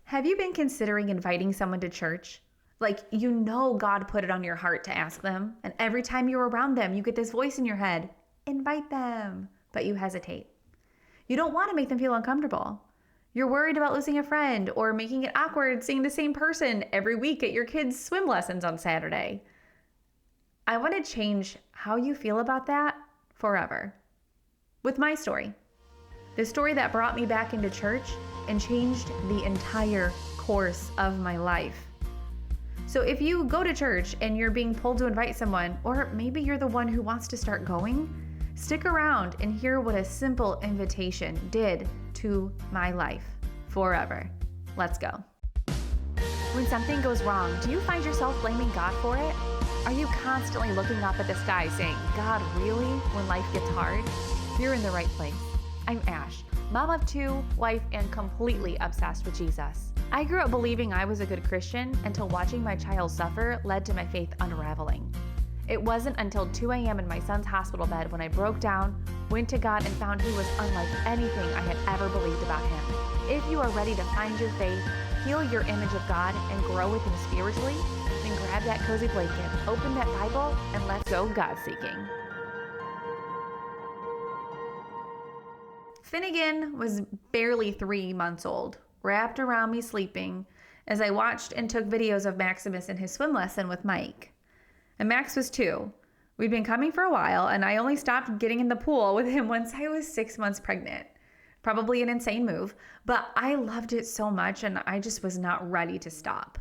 Have you been considering inviting someone to church? Like, you know God put it on your heart to ask them, and every time you're around them, you get this voice in your head, invite them, but you hesitate. You don't want to make them feel uncomfortable. You're worried about losing a friend or making it awkward seeing the same person every week at your kids' swim lessons on Saturday. I want to change how you feel about that forever. With my story. The story that brought me back into church and changed the entire course of my life. So if you go to church and you're being pulled to invite someone, or maybe you're the one who wants to start going, stick around and hear what a simple invitation did to my life forever. Let's go. When something goes wrong, do you find yourself blaming God for it? Are you constantly looking up at the sky saying, God, really? When life gets hard? You're in the right place. I'm Ash, mom of 2, wife, and completely obsessed with Jesus. I grew up believing I was a good Christian until watching my child suffer led to my faith unraveling. It wasn't until 2 a.m. in my son's hospital bed when I broke down, went to God, and found he was unlike anything I had ever believed about him. If you are ready to find your faith, heal your image of God, and grow with him spiritually, then grab that cozy blanket, open that Bible, and let's go God-seeking. Finnegan was barely 3 months old, wrapped around me sleeping, as I watched and took videos of Maximus in his swim lesson with Mike. And Max was 2. We'd been coming for a while, and I only stopped getting in the pool with him once I was 6 months pregnant. Probably an insane move, but I loved it so much, and I just was not ready to stop.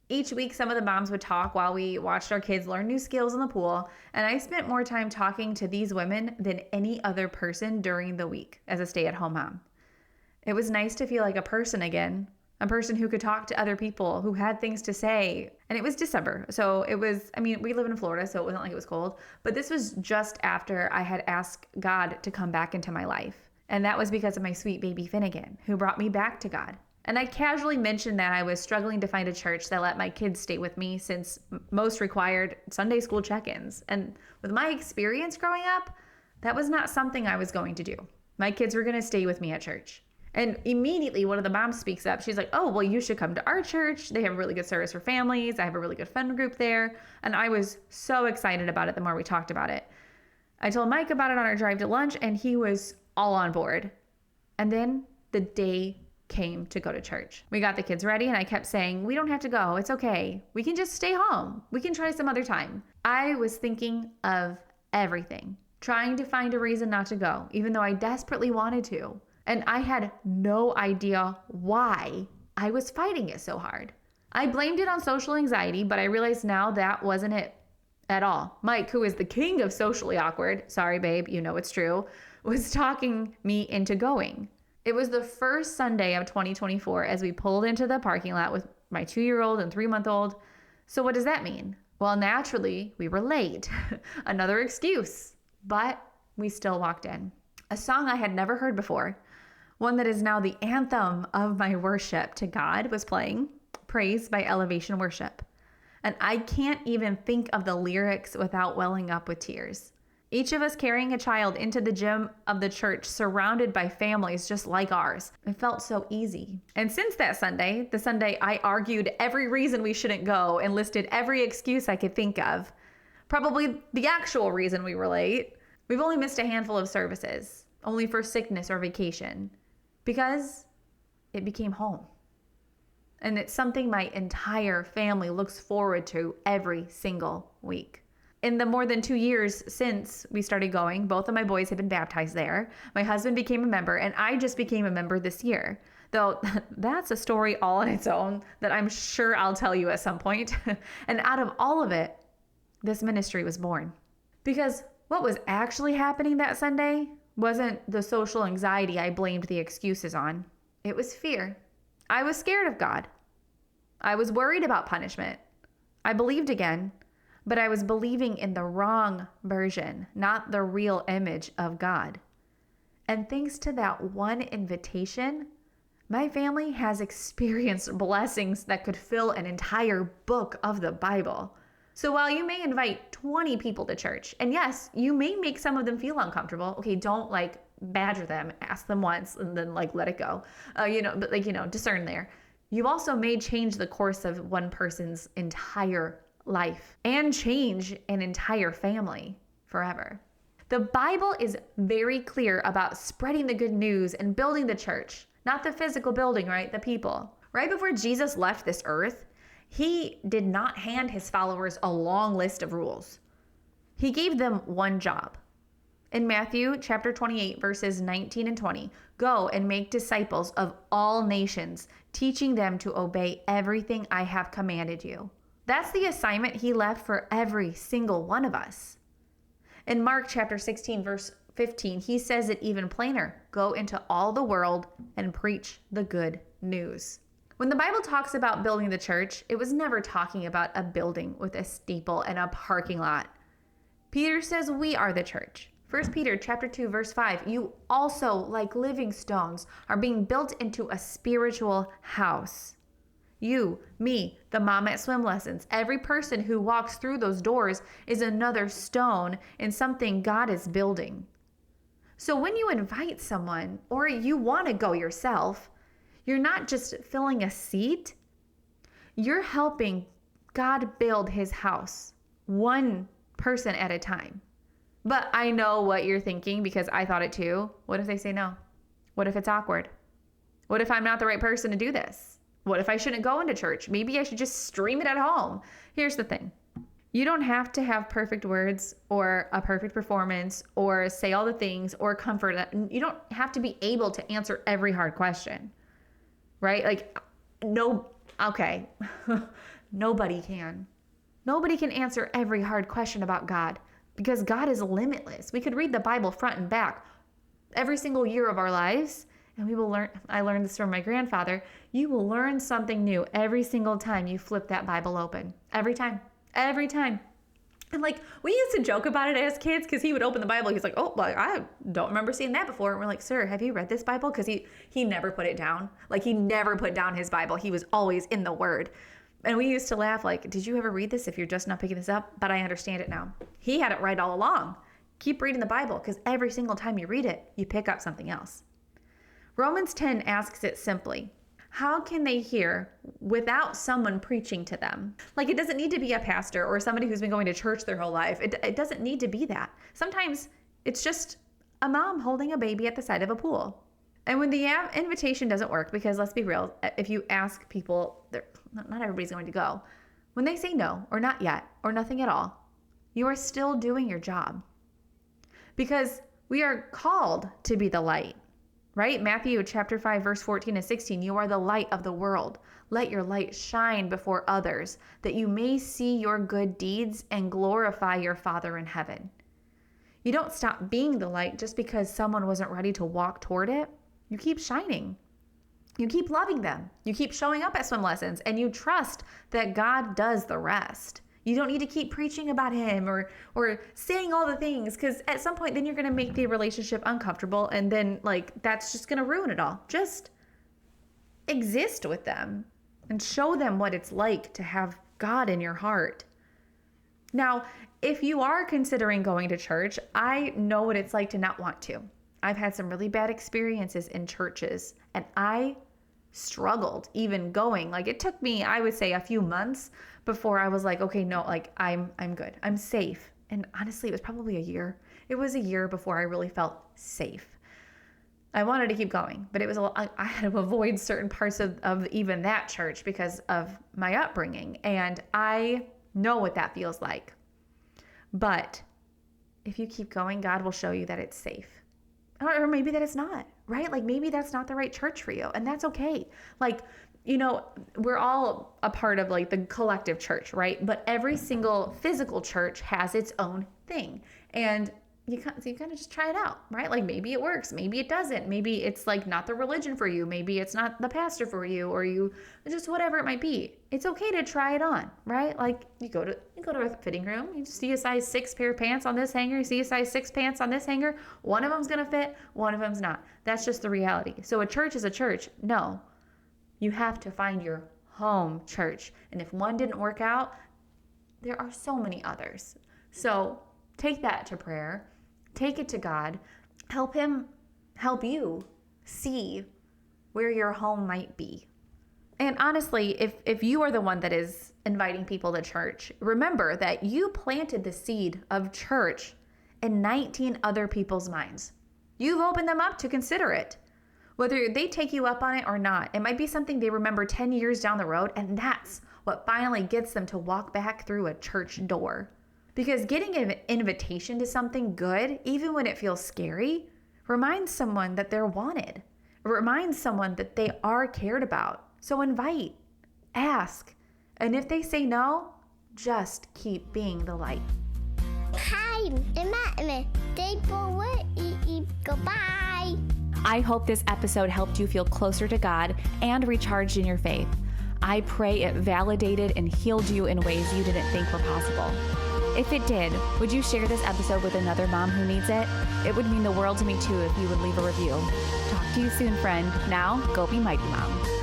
Each week, some of the moms would talk while we watched our kids learn new skills in the pool, and I spent more time talking to these women than any other person during the week as a stay-at-home mom. It was nice to feel like a person again, a person who could talk to other people, who had things to say. And it was December, so it was, we live in Florida, so it wasn't like it was cold, but this was just after I had asked God to come back into my life. And that was because of my sweet baby Finnegan, who brought me back to God. And I casually mentioned that I was struggling to find a church that let my kids stay with me since most required Sunday school check-ins. And with my experience growing up, that was not something I was going to do. My kids were going to stay with me at church. And immediately one of the moms speaks up. She's like, oh, well, you should come to our church. They have a really good service for families. I have a really good friend group there. And I was so excited about it the more we talked about it. I told Mike about it on our drive to lunch, and he was all on board. And then the day came to go to church. We got the kids ready, and I kept saying, we don't have to go. It's okay. We can just stay home. We can try some other time. I was thinking of everything, trying to find a reason not to go, even though I desperately wanted to. And I had no idea why I was fighting it so hard. I blamed it on social anxiety, but I realized now that wasn't it at all. Mike, who is the king of socially awkward, sorry babe, you know it's true, was talking me into going. It was the first Sunday of 2024 as we pulled into the parking lot with my 2-year-old and 3-month-old. So what does that mean? Well, naturally, we were late. Another excuse. But we still walked in. A song I had never heard before, one that is now the anthem of my worship to God, was playing, Praise by Elevation Worship. And I can't even think of the lyrics without welling up with tears. Each of us carrying a child into the gym of the church, surrounded by families just like ours. It felt so easy. And since that Sunday, the Sunday I argued every reason we shouldn't go and listed every excuse I could think of, probably the actual reason we were late, we've only missed a handful of services, only for sickness or vacation, because it became home. And it's something my entire family looks forward to every single week. In the more than 2 years since we started going, both of my boys have been baptized there. My husband became a member, and I just became a member this year. Though that's a story all on its own that I'm sure I'll tell you at some point. And out of all of it, this ministry was born. Because what was actually happening that Sunday wasn't the social anxiety I blamed the excuses on. It was fear. I was scared of God. I was worried about punishment. I believed again. But I was believing in the wrong version, not the real image of God. And thanks to that one invitation, my family has experienced blessings that could fill an entire book of the Bible. So while you may invite 20 people to church, and yes, you may make some of them feel uncomfortable. Okay, don't badger them, ask them once and then let it go. But discern there. You also may change the course of one person's entire life and change an entire family forever. The Bible is very clear about spreading the good news and building the church, not the physical building, right? The people. Right before Jesus left this earth, he did not hand his followers a long list of rules. He gave them one job. In Matthew chapter 28, verses 19 and 20, go and make disciples of all nations, teaching them to obey everything I have commanded you. That's the assignment he left for every single one of us. In Mark chapter 16, verse 15, he says it even plainer. Go into all the world and preach the good news. When the Bible talks about building the church, it was never talking about a building with a steeple and a parking lot. Peter says we are the church. 1 Peter chapter 2, verse 5, you also, like living stones, are being built into a spiritual house. You, me, the mom at swim lessons, every person who walks through those doors is another stone in something God is building. So when you invite someone or you want to go yourself, you're not just filling a seat, you're helping God build his house, one person at a time. But I know what you're thinking because I thought it too. What if they say no? What if it's awkward? What if I'm not the right person to do this? What if I shouldn't go into church? Maybe I should just stream it at home. Here's the thing. You don't have to have perfect words or a perfect performance or say all the things or comfort. You don't have to be able to answer every hard question, right? Like, no, okay. Nobody can. Nobody can answer every hard question about God because God is limitless. We could read the Bible front and back every single year of our lives, and we will learn. I learned this from my grandfather. You will learn something new every single time you flip that Bible open. Every time. Every time. And like, we used to joke about it as kids because he would open the Bible. He's like, oh, well, I don't remember seeing that before. And we're like, sir, have you read this Bible? Because he never put it down. Like, he never put down his Bible. He was always in the Word. And we used to laugh like, did you ever read this if you're just not picking this up? But I understand it now. He had it right all along. Keep reading the Bible because every single time you read it, you pick up something else. Romans 10 asks it simply. How can they hear without someone preaching to them? Like, it doesn't need to be a pastor or somebody who's been going to church their whole life. It doesn't need to be that. Sometimes it's just a mom holding a baby at the side of a pool. And when the invitation doesn't work, because let's be real, if you ask people, not everybody's going to go. When they say no, or not yet, or nothing at all, you are still doing your job. Because we are called to be the light. Right? Matthew chapter 5, verse 14 and 16, you are the light of the world. Let your light shine before others, that you may see your good deeds and glorify your Father in heaven. You don't stop being the light just because someone wasn't ready to walk toward it. You keep shining. You keep loving them. You keep showing up at swim lessons, and you trust that God does the rest. You don't need to keep preaching about him or saying all the things, because at some point then you're going to make the relationship uncomfortable, and then like that's just going to ruin it all. Just exist with them and show them what it's like to have God in your heart. Now, if you are considering going to church, I know what it's like to not want to. I've had some really bad experiences in churches, and I struggled even going. Like, it took me, I would say, a few months before I was like, okay, no, like I'm good. I'm safe. And honestly, it was probably a year. It was a year before I really felt safe. I wanted to keep going, but it was I had to avoid certain parts of even that church because of my upbringing. And I know what that feels like. But if you keep going, God will show you that it's safe. Or maybe that it's not, right? Like, maybe that's not the right church for you, and that's okay. Like, you know, we're all a part of like the collective church, right? But every single physical church has its own thing. And you kind of just try it out, right? Like, maybe it works, maybe it doesn't. Maybe it's like not the religion for you. Maybe it's not the pastor for you, or you just whatever it might be. It's okay to try it on, right? Like, you go to a fitting room, you see a size 6 pair of pants on this hanger, you see a size 6 pants on this hanger. One of them's going to fit, one of them's not. That's just the reality. So a church is a church. No, you have to find your home church. And if one didn't work out, there are so many others. So take that to prayer. Take it to God. Help him help you see where your home might be. And honestly, if you are the one that is inviting people to church, remember that you planted the seed of church in 19 other people's minds. You've opened them up to consider it. Whether they take you up on it or not, it might be something they remember 10 years down the road, and that's what finally gets them to walk back through a church door. Because getting an invitation to something good, even when it feels scary, reminds someone that they're wanted. It reminds someone that they are cared about. So invite, ask, and if they say no, just keep being the light. Goodbye. I hope this episode helped you feel closer to God and recharged in your faith. I pray it validated and healed you in ways you didn't think were possible. If it did, would you share this episode with another mom who needs it? It would mean the world to me too if you would leave a review. Talk to you soon, friend. Now, go be mighty, Mom.